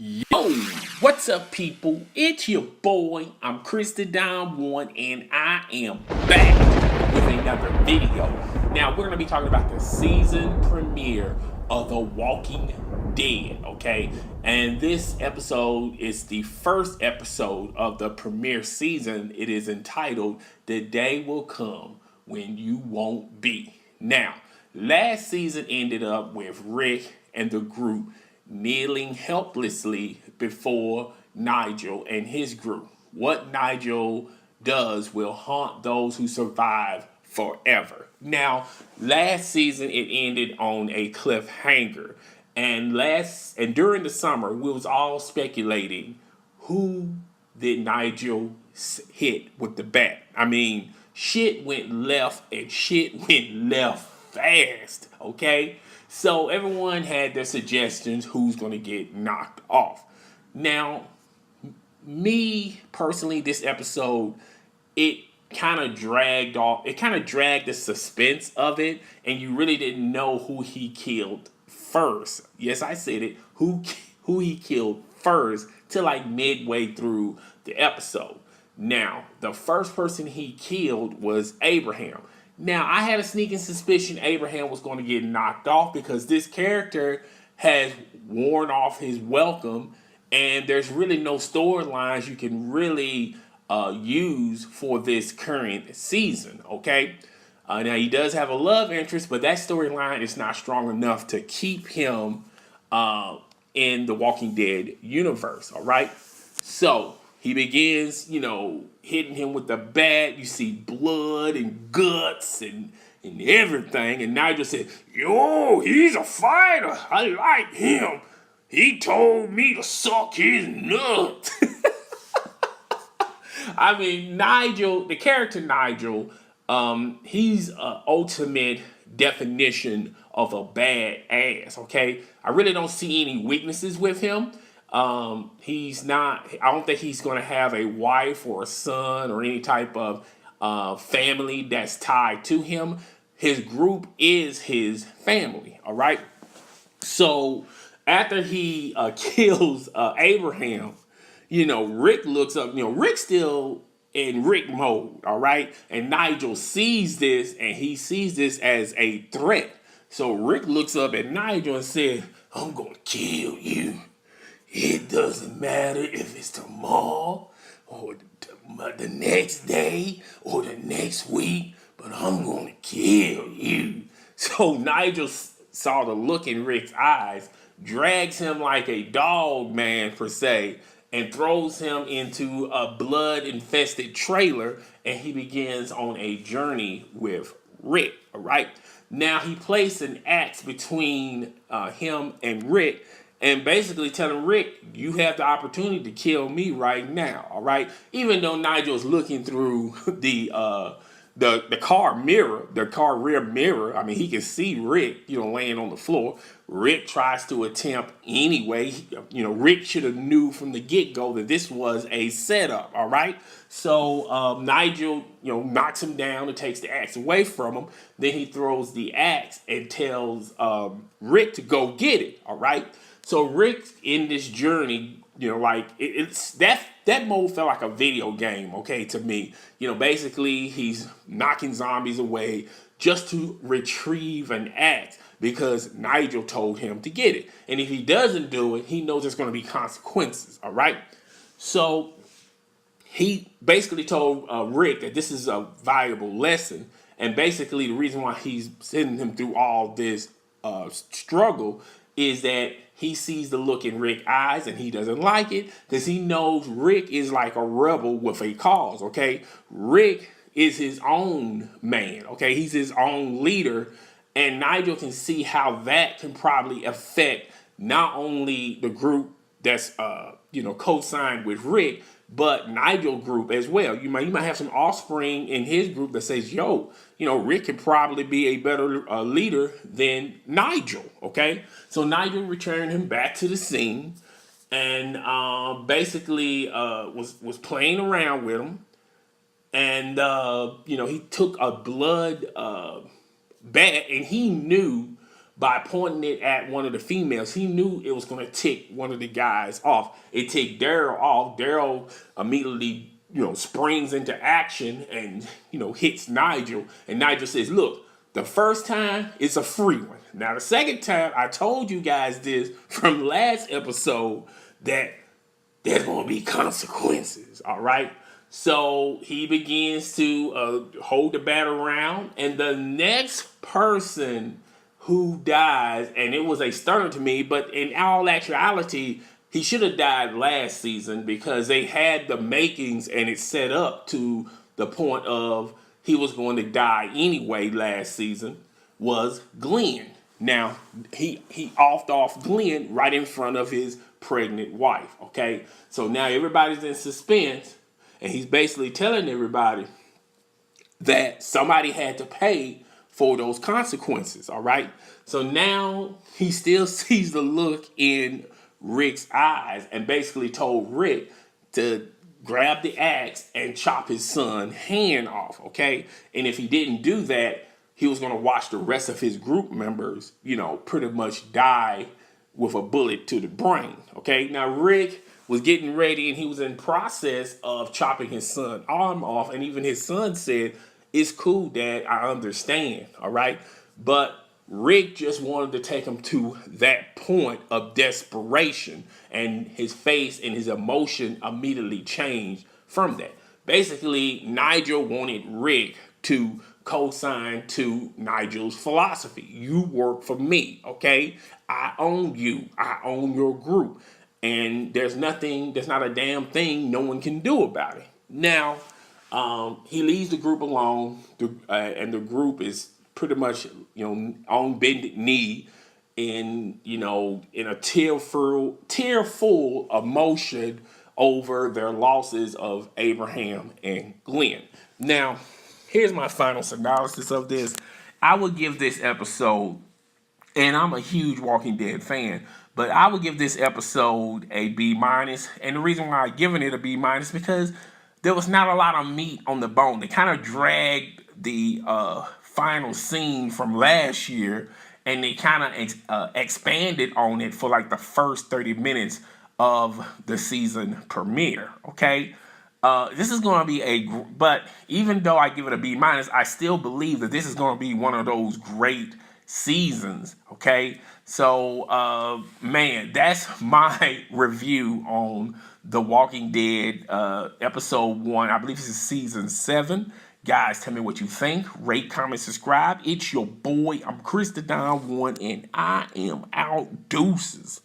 Yo, what's up, people? It's your boy. I'm Chris the Don One, and I am back with another video. Now, we're going to be talking about the season premiere of The Walking Dead, okay? And this episode is the first episode of the premiere season. It is entitled The Day Will Come When You Won't Be. Now, last season ended up with Rick and the group kneeling helplessly before Nigel and his group. What Nigel does will haunt those who survive forever. Now, last season it ended on a cliffhanger, and during the summer we was all speculating who did Nigel hit with the bat. I mean, shit went left and shit went left fast, okay? So everyone had their suggestions who's going to get knocked off. Now, me personally, this episode, it kind of dragged off. It kind of dragged the suspense of it, and you really didn't know who he killed first. Yes, I said it. Who he killed first till like midway through the episode. Now, the first person he killed was Abraham. Now, I had a sneaking suspicion Abraham was going to get knocked off because this character has worn off his welcome, and there's really no storylines you can really use for this current season, okay? Now, he does have a love interest, but that storyline is not strong enough to keep him in the Walking Dead universe, all right? So, he begins, hitting him with the bat. You see blood and guts and everything. And Nigel said, yo, he's a fighter. I like him. He told me to suck his nut. I mean, Nigel, the character Nigel, he's an ultimate definition of a bad ass, okay? I really don't see any weaknesses with him. He's not, I don't think he's going to have a wife or a son or any type of family that's tied to him. His group is his family, all right? So after he kills Abraham, Rick looks up, Rick's still in Rick mode, all right? And Nigel sees this, and he sees this as a threat. So Rick looks up at Nigel and says, I'm going to kill you. It doesn't matter if it's tomorrow or the next day or the next week, but I'm going to kill you. So Nigel saw the look in Rick's eyes, drags him like a dog man per se, and throws him into a blood-infested trailer, and he begins on a journey with Rick, all right? Now, he placed an axe between him and Rick, and basically telling Rick, you have the opportunity to kill me right now, all right? Even though Nigel's looking through the car mirror, the car rear mirror, I mean, he can see Rick, laying on the floor. Rick tries to attempt anyway. Rick should have knew from the get-go that this was a setup, all right? So Nigel, knocks him down and takes the axe away from him. Then he throws the axe and tells Rick to go get it, all right? So Rick's in this journey, it's that mode felt like a video game, okay, to me. Basically he's knocking zombies away just to retrieve an axe because Nigel told him to get it. And if he doesn't do it, he knows there's going to be consequences, all right? So he basically told Rick that this is a valuable lesson. And basically the reason why he's sending him through all this struggle is that he sees the look in Rick's eyes and he doesn't like it because he knows Rick is like a rebel with a cause, okay? Rick is his own man, okay? He's his own leader, and Nigel can see how that can probably affect not only the group that's, co-signed with Rick, but Nigel group as well. You might have some offspring in his group that says, yo, Rick can probably be a better leader than Nigel, okay? So Nigel returned him back to the scene and basically was playing around with him. And, he took a blood bat, and he knew by pointing it at one of the females. He knew it was going to tick one of the guys off. It ticked Daryl off. Daryl immediately, springs into action and, hits Nigel. And Nigel says, look, the first time it's a free one. Now, the second time, I told you guys this from last episode that there's going to be consequences, all right? So he begins to hold the battle round, and the next person who dies, and it was a stunner to me, but in all actuality, he should have died last season because they had the makings and it set up to the point of he was going to die anyway last season, was Glenn. Now, he offed off Glenn right in front of his pregnant wife, okay? So now everybody's in suspense, and he's basically telling everybody that somebody had to pay for those consequences, all right? So now he still sees the look in Rick's eyes and basically told Rick to grab the axe and chop his son's hand off, okay? And if he didn't do that, he was going to watch the rest of his group members, pretty much die with a bullet to the brain, okay? Now, Rick was getting ready and he was in process of chopping his son's arm off, and even his son said, it's cool, Dad, I understand, all right? But Rick just wanted to take him to that point of desperation, and his face and his emotion immediately changed from that. Basically, Nigel wanted Rick to co-sign to Nigel's philosophy. You work for me, okay? I own you. I own your group. And there's not a damn thing no one can do about it. Now, he leaves the group alone, and the group is pretty much, on bended knee in a tearful emotion over their losses of Abraham and Glenn. Now, here's my final analysis of this. I would give this episode, and I'm a huge Walking Dead fan, but I would give this episode a B-. And the reason why I'm giving it a B- is because there was not a lot of meat on the bone. They kind of dragged the final scene from last year, and they kind of expanded on it for like the first 30 minutes of the season premiere, okay? This is going to be but even though I give it a B-, I still believe that this is going to be one of those great seasons, okay? So, man, that's my review on The Walking Dead, episode 1. I believe this is season 7. Guys, tell me what you think. Rate, comment, subscribe. It's your boy. I'm Chris the Don One, and I am out. Deuces.